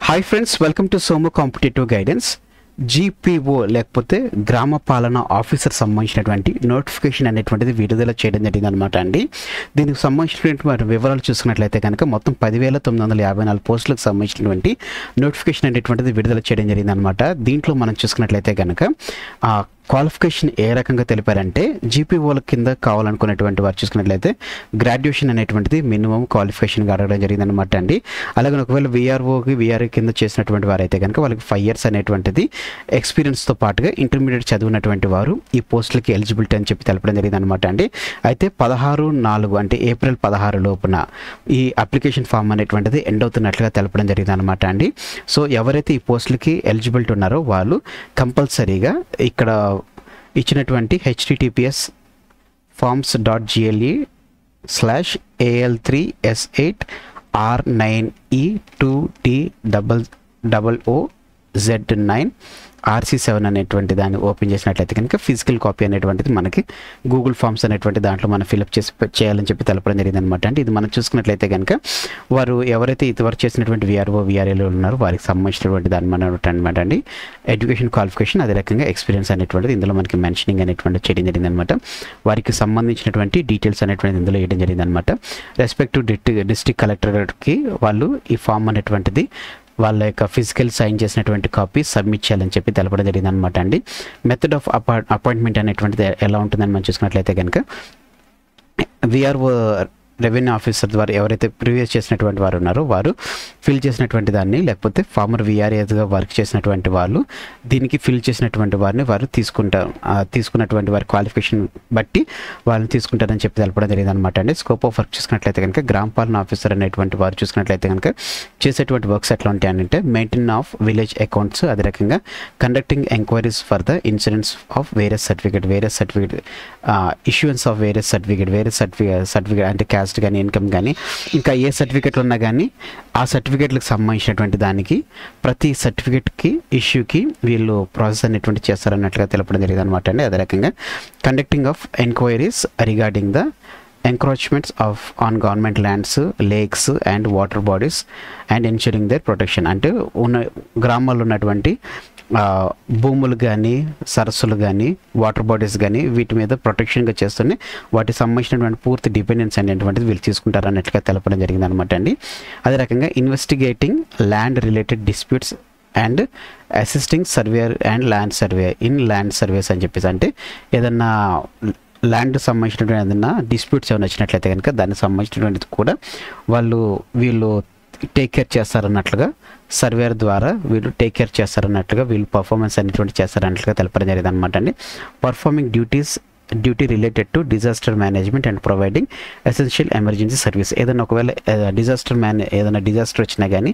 Hi friends, welcome to Somu competitive guidance. GPO లేకపోతే గ్రామ పాలన ఆఫీసర్ సంబంధించినటువంటి నోటిఫికేషన్ అనేటువంటిది విడుదల చేయడం జరిగింది అనమాట అండి. దీనికి సంబంధించినటువంటి వివరాలు చూసుకున్నట్లయితే కనుక మొత్తం 10,954 పోస్టులకు సంబంధించినటువంటి నోటిఫికేషన్ అనేటువంటిది విడుదల చేయడం జరిగింది అనమాట. దీంట్లో మనం చూసుకున్నట్లయితే కనుక క్వాలిఫికేషన్ ఏ రకంగా తెలిపారంటే, జీపీఓల కింద కావాలనుకున్నటువంటి వారు చూసుకున్నట్లయితే గ్రాడ్యుయేషన్ అనేటువంటిది మినిమం క్వాలిఫికేషన్గా అడగడం జరిగిందనమాట అండి. అలాగే ఒకవేళ వీఆర్ఏ కింద చేసినటువంటి వారు అయితే కనుక వాళ్ళకి 5 years అనేటువంటిది ఎక్స్పీరియన్స్తో పాటుగా ఇంటర్మీడియట్ చదివినటువంటి వారు ఈ పోస్టులకి ఎలిజిబిలిటీ అని చెప్పి తెలపడం జరిగిందనమాట అండి. అయితే 16/4 అంటే ఏప్రిల్ 16 లోపున ఈ అప్లికేషన్ ఫామ్ అనేటువంటిది ఎండ్ అవుతున్నట్లుగా తెలపడం జరిగిందనమాట అండి. సో ఎవరైతే ఈ పోస్టులకి ఎలిజిబిలిటీ ఉన్నారో వాళ్ళు కంపల్సరీగా ఇక్కడ ఇచ్చినటువంటి https://AL3S8R9E2T00Z9 RC7 అనేటువంటి దాన్ని ఓపెన్ చేసినట్లయితే కనుక ఫిజికల్ కాపీ అనేటువంటిది మనకి గూగుల్ ఫామ్స్ అనేటువంటి దాంట్లో మనం ఫిల్అప్ చేయాలని చెప్పి తెలపడం జరిగింది అనమాట. అంటే ఇది మనం చూసుకున్నట్లయితే కనుక వారు ఎవరైతే ఇంతవరకు చేసినటువంటి వీఆర్ఏలు ఉన్నారో వారికి సంబంధించినటువంటి దాన్ని మనం అనమాట అండి. ఎడ్యుకేషన్ క్వాలిఫికేషన్ అదే రకంగా ఎక్స్పీరియన్స్ అనేటువంటిది ఇందులో మనకి మెన్షనింగ్ అనేటువంటి చేయడం జరిగింది అనమాట. వారికి సంబంధించినటువంటి డీటెయిల్స్ అనేటువంటిది ఇందులో వేయడం జరిగింది అనమాట. రెస్పెక్టివ్ డిస్ట్రిక్ట్ కలెక్టరేట్కి వాళ్ళు ఈ ఫామ్ అనేటువంటిది వాళ్ళ యొక్క ఫిజికల్ సైన్ చేసినటువంటి కాపీ సబ్మిట్ చేయాలని చెప్పి తెలపడం జరిగింది అనమాట అండి. మెథడ్ ఆఫ్ అపాయింట్మెంట్ అనేటువంటిది ఎలా ఉంటుందని మనం చూసుకున్నట్లయితే కనుక వీఆర్ఓ రెవెన్యూ ఆఫీసర్ ద్వారా ఎవరైతే ప్రీవియస్ చేసినటువంటి వారు ఉన్నారో వారు ఫిల్ చేసినటువంటి దాన్ని, లేకపోతే ఫార్మర్ వీఆర్ఏగా వర్క్ చేసినటువంటి వాళ్ళు దీనికి ఫిల్ చేసినటువంటి వారిని వారు తీసుకున్నటువంటి వారి క్వాలిఫికేషన్ బట్టి వాళ్ళని తీసుకుంటారని చెప్పి తెలపడం జరిగింది అనమాట అండి. స్కోప్ ఆఫ్ వర్క్ చూసుకున్నట్లయితే కనుక గ్రామ పాలన ఆఫీసర్ అనేటువంటి వారు చూసుకున్నట్లయితే కనుక చేసేటువంటి వర్క్స్ ఎట్లా ఉంటాయంటే మెయింటైన్ ఆఫ్ విలేజ్ అకౌంట్స్, అదే రకంగా conducting enquiries for the insurance of various certificate issuance of various certificate అంటే క్యాస్ట్ కానీ ఇన్కమ్ కానీ ఇంకా ఏ సర్టిఫికేట్లు ఉన్నా కానీ ఆ సర్టిఫికేట్లకు సంబంధించినటువంటి దానికి ప్రతి సర్టిఫికేట్కి ఇష్యూకి వీళ్ళు ప్రాసెస్ అనేటువంటి చేస్తారన్నట్లుగా తెలపడం జరిగింది అనమాట అండి. అదే రకంగా conducting of enquiries regarding the encroachments on government lands, lakes and water bodies and ensuring their protection. అంటే గ్రామాల్లో ఉన్నటువంటి భూములు కానీ సరస్సులు కానీ వాటర్ బాడీస్ కానీ వీటి మీద ప్రొటెక్షన్గా చేస్తూనే వాటికి సంబంధించినటువంటి పూర్తి డిపెండెన్స్ అనేటువంటిది వీళ్ళు తీసుకుంటారు అన్నట్లుగా తెలపడం జరిగింది అనమాట అండి. అదే రకంగా investigating land related disputes and assisting surveyor and land surveys అని చెప్పేసి, అంటే ఏదన్నా ల్యాండ్ సంబంధించినటువంటి ఏదైనా డిస్ప్యూట్స్ ఏమైనా వచ్చినట్లయితే కనుక దానికి సంబంధించినటువంటిది కూడా వీళ్ళు టేక్ కేర్ చేస్తారన్నట్లుగా, సర్వేర్ ద్వారా వీళ్ళు టేక్ కేర్ చేస్తారన్నట్లుగా, వీళ్ళు పర్ఫార్మెన్స్ అనేటువంటి చేస్తారన్నట్లుగా తెలపడం జరిగింది అనమాట అండి. Performing duty related to disaster management and providing essential emergency service. ఏదైనా ఒకవేళ ఏదైనా డిజాస్టర్ వచ్చినా కానీ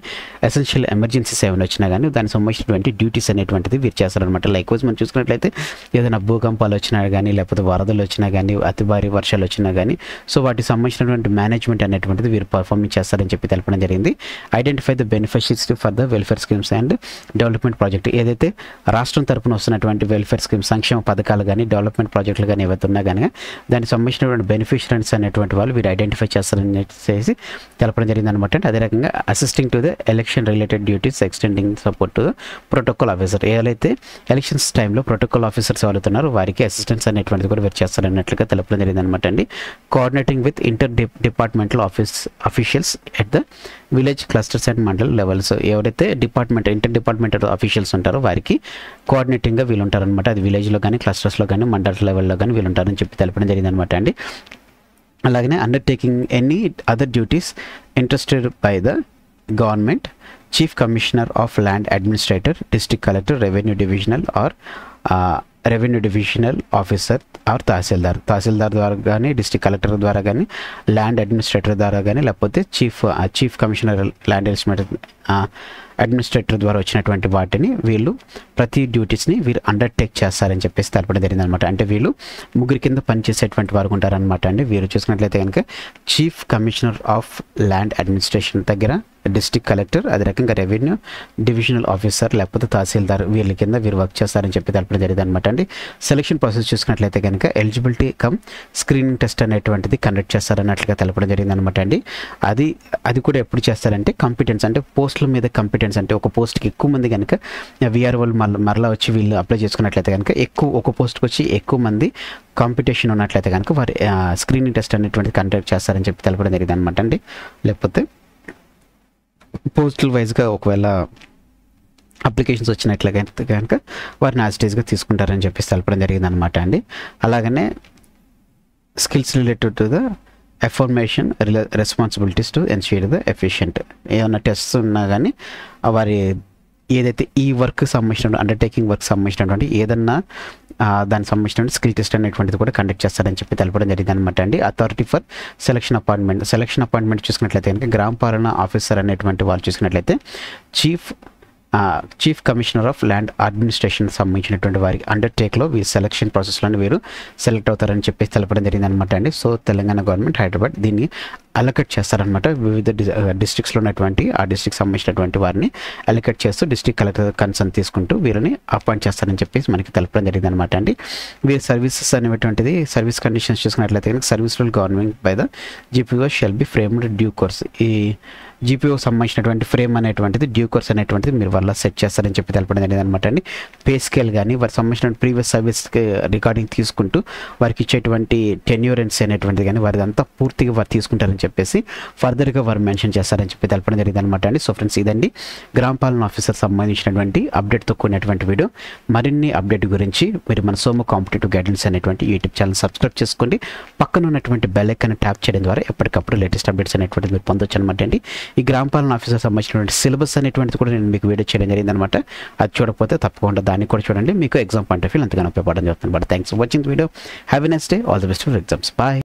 ఎసెన్షియల్ ఎమర్జెన్సీస్ ఏమైనా వచ్చినా కానీ దానికి సంబంధించినటువంటి డ్యూటీస్ అనేటువంటిది వీరు చేస్తారనమాట. లైక్ వైజ్ మనం చూసుకున్నట్లయితే ఏదైనా భూకంపాలు వచ్చినా కానీ, లేకపోతే వరదలు వచ్చినా కానీ, అతి భారీ వర్షాలు వచ్చినా కానీ, సో వాటికి సంబంధించినటువంటి మేనేజ్మెంట్ అనేటువంటిది వీరు పర్ఫార్మింగ్ చేస్తారని చెప్పి తెలపడం జరిగింది. Identify the beneficiaries for the welfare schemes and development project. ఏదైతే రాష్ట్రం తరపున వస్తున్నటువంటి వెల్ఫేర్ స్కీమ్స్, సంక్షేమ పథకాలు కానీ, డెవలప్మెంట్ ప్రాజెక్టులు కానీ ఏవైతే ఉన్నా కానీ దానికి సంబంధించినటువంటి బెనిఫిషరీస్ అనేటువంటి వాళ్ళు వీరు ఐడెంటిఫై చేస్తారని చేసి తెలపడం జరిగింది అనమాట. అదే రకంగా assisting to the election related duties extending support to the protocol officer. ఏదైతే ఎలక్షన్స్ టైంలో ప్రోటోకాల్ ఆఫీసర్స్ ఎవరుతున్నారో వారికి అసిస్టెన్స్ అనేటువంటిది కూడా వీరు చేస్తారన్నట్లుగా తెలపడం జరిగింది అనమాట అండి. Coordinating with departmental officials at the village clusters and mandal levels. ఎవరైతే ఇంటర్ డిపార్ట్మెంటల్ అఫీషియల్స్ ఉంటారో వారికి కోఆర్డినేటింగ్గా వీళ్ళు ఉంటారనమాట. అది విలేజ్లో కానీ, క్లస్టర్స్లో కానీ, మండల్ లెవెల్లో కానీ వీళ్ళు ఉంటారని చెప్పి తెలపడం జరిగింది అనమాట అండి. అలాగనే undertaking any other duties interested by the government, chief commissioner of land administrator, district collector, revenue divisional officer or tahsildar ద్వారా కానీ, డిస్ట్రిక్ట్ కలెక్టర్ ద్వారా కానీ, ల్యాండ్ అడ్మినిస్ట్రేటర్ ద్వారా కానీ, లేకపోతే చీఫ్ కమిషనర్ ల్యాండ్ అడ్మినిస్ట్రేటర్ ద్వారా వచ్చినటువంటి వాటిని వీళ్ళు ప్రతి డ్యూటీస్ని వీరు అండర్టేక్ చేస్తారని చెప్పేసి తెలపడం జరిగింది అనమాట. అంటే వీళ్ళు ముగ్గురు కింద పనిచేసేటువంటి వారు ఉంటారనమాట అండి. వీరు చూసుకున్నట్లయితే కనుక chief commissioner of land administration దగ్గర డిస్ట్రిక్ట్ కలెక్టర్, అదే రకంగా రెవెన్యూ డివిజనల్ ఆఫీసర్ లేకపోతే తహసీల్దార్ వీళ్ళ కింద వీరు వర్క్ చేస్తారని చెప్పి తెలపడం జరిగింది అనమాట అండి. సెలక్షన్ ప్రాసెస్ చూసుకున్నట్లయితే కనుక ఎలిజిబిలిటీ కమ్ స్క్రీనింగ్ టెస్ట్ అనేటువంటిది కండక్ట్ చేస్తారన్నట్లుగా తెలపడం జరిగింది అనమాట అండి. అది కూడా ఎప్పుడు చేస్తారంటే కాంపిటెన్స్ అంటే పోస్టుల మీద కాంపిటెన్స్ అంటే ఒక పోస్ట్కి ఎక్కువ మంది కనుక వీఆర్ఓలు మరలా వచ్చి వీళ్ళు అప్లై చేసుకున్నట్లయితే కనుక ఒక పోస్ట్కి వచ్చి ఎక్కువ మంది కాంపిటీషన్ ఉన్నట్లయితే కనుక వారి స్క్రీనింగ్ టెస్ట్ అనేటువంటిది కండక్ట్ చేస్తారని చెప్పి తెలపడం జరిగింది అనమాట అండి. లేకపోతే పోస్టల్ వైజ్గా ఒకవేళ అప్లికేషన్స్ వచ్చినట్లయితే కనుక వారిని యాజిటేజ్గా తీసుకుంటారని చెప్పి తెలపడం జరిగింది అనమాట అండి. అలాగనే skills related to the affirmation responsibilities to ensure the efficient ఏమన్నా టెస్ట్స్ ఉన్నా కానీ వారి ఏదైతే ఈ వర్క్ సంబంధించిన అండర్టేకింగ్ వర్క్ సంబంధించినటువంటి ఏదన్నా దానికి సంబంధించిన స్కిల్ టెస్ట్ అనేటువంటిది కూడా కండక్ట్ చేస్తారని చెప్పి తెలపడం జరిగింది అనమాట అండి. అథారిటీ ఫర్ సెలక్షన్ అపాయింట్మెంట్ చూసుకున్నట్లయితే కనుక గ్రామ పాలన ఆఫీసర్ అనేటువంటి వాళ్ళు చూసుకున్నట్లయితే chief commissioner of land administration సంబంధించినటువంటి వారి అండర్టేక్లో వీరి సెలక్షన్ ప్రాసెస్లోనే వీరు సెలెక్ట్ అవుతారని చెప్పి తెలపడం జరిగింది అనమాట అండి. సో తెలంగాణ గవర్నమెంట్ హైదరాబాద్ దీన్ని అలొకేట్ చేస్తారనమాట. వివిధ డిస్ట్రిక్ట్స్లో ఉన్నటువంటి ఆ డిస్ట్రిక్ట్ సంబంధించినటువంటి వారిని అలొకేట్ చేస్తూ డిస్ట్రిక్ట్ కలెక్టర్ కన్సర్న్ తీసుకుంటూ వీరిని అపాయింట్ చేస్తారని చెప్పేసి మనకి తెలపడం జరిగింది అనమాట అండి. వీరి సర్వీసెస్ అనేటువంటిది సర్వీస్ కండిషన్స్ చూసుకున్నట్లయితే కనుక service rule government by the GPO shall be framed due course. ఈ జీపీఓ సంబంధించినటువంటి ఫ్రేమ్ అనేటువంటిది డ్యూ కోర్స్ అనేటువంటిది మీరు వల్ల సెట్ చేస్తారని చెప్పి తెలపడం జరిగింది అనమాట అండి. పే స్కేల్ కానీ వారికి సంబంధించిన ప్రీవియస్ సర్వీస్ రికార్డింగ్ తీసుకుంటూ వారికి ఇచ్చేటువంటి టెన్యూరెన్స్ అనేటువంటిది కానీ వారి అంతా పూర్తిగా వారు తీసుకుంటారని చెప్పేసి ఫర్దర్గా వారు మెన్షన్ చేస్తారని చెప్పి తెలపడం జరిగింది అనమాట అండి. సో ఫ్రెండ్స్ ఇదండి గ్రామ పాలన ఆఫీసర్ సంబంధించినటువంటి అప్డేట్తో కూడినటువంటి వీడియో. మరిన్ని అప్డేట్ గురించి మీరు మన సోము కాంపిటేటివ్ గైడెన్స్ అనేటువంటి యూట్యూబ్ ఛానల్ సబ్స్క్రైబ్ చేసుకోండి. పక్కన ఉన్నటువంటి బెల్ ఐకాన్ ట్యాప్ చేయడం ద్వారా ఎప్పటికప్పుడు లేటెస్ట్ అప్డేట్స్ అనేటువంటి మీరు పొందొచ్చు అనమాట అండి. ఈ గ్రామ పాలన ఆఫీసర్ సంబంధించినటువంటి సిలబస్ అనేటువంటిది కూడా నేను మీకు వీడియో చేయడం జరిగింది అనమాట. అది చూడకపోతే తప్పకుండా దాన్ని కూడా చూడండి. మీకు ఎగ్జామ్ పాయింట్ ఆఫ్ వ్యూ ఎంతగానో ఉపయోగపడడం జరుగుతుంది. But thanks for watching the video. Have a nice day. All the best for exams. Bye.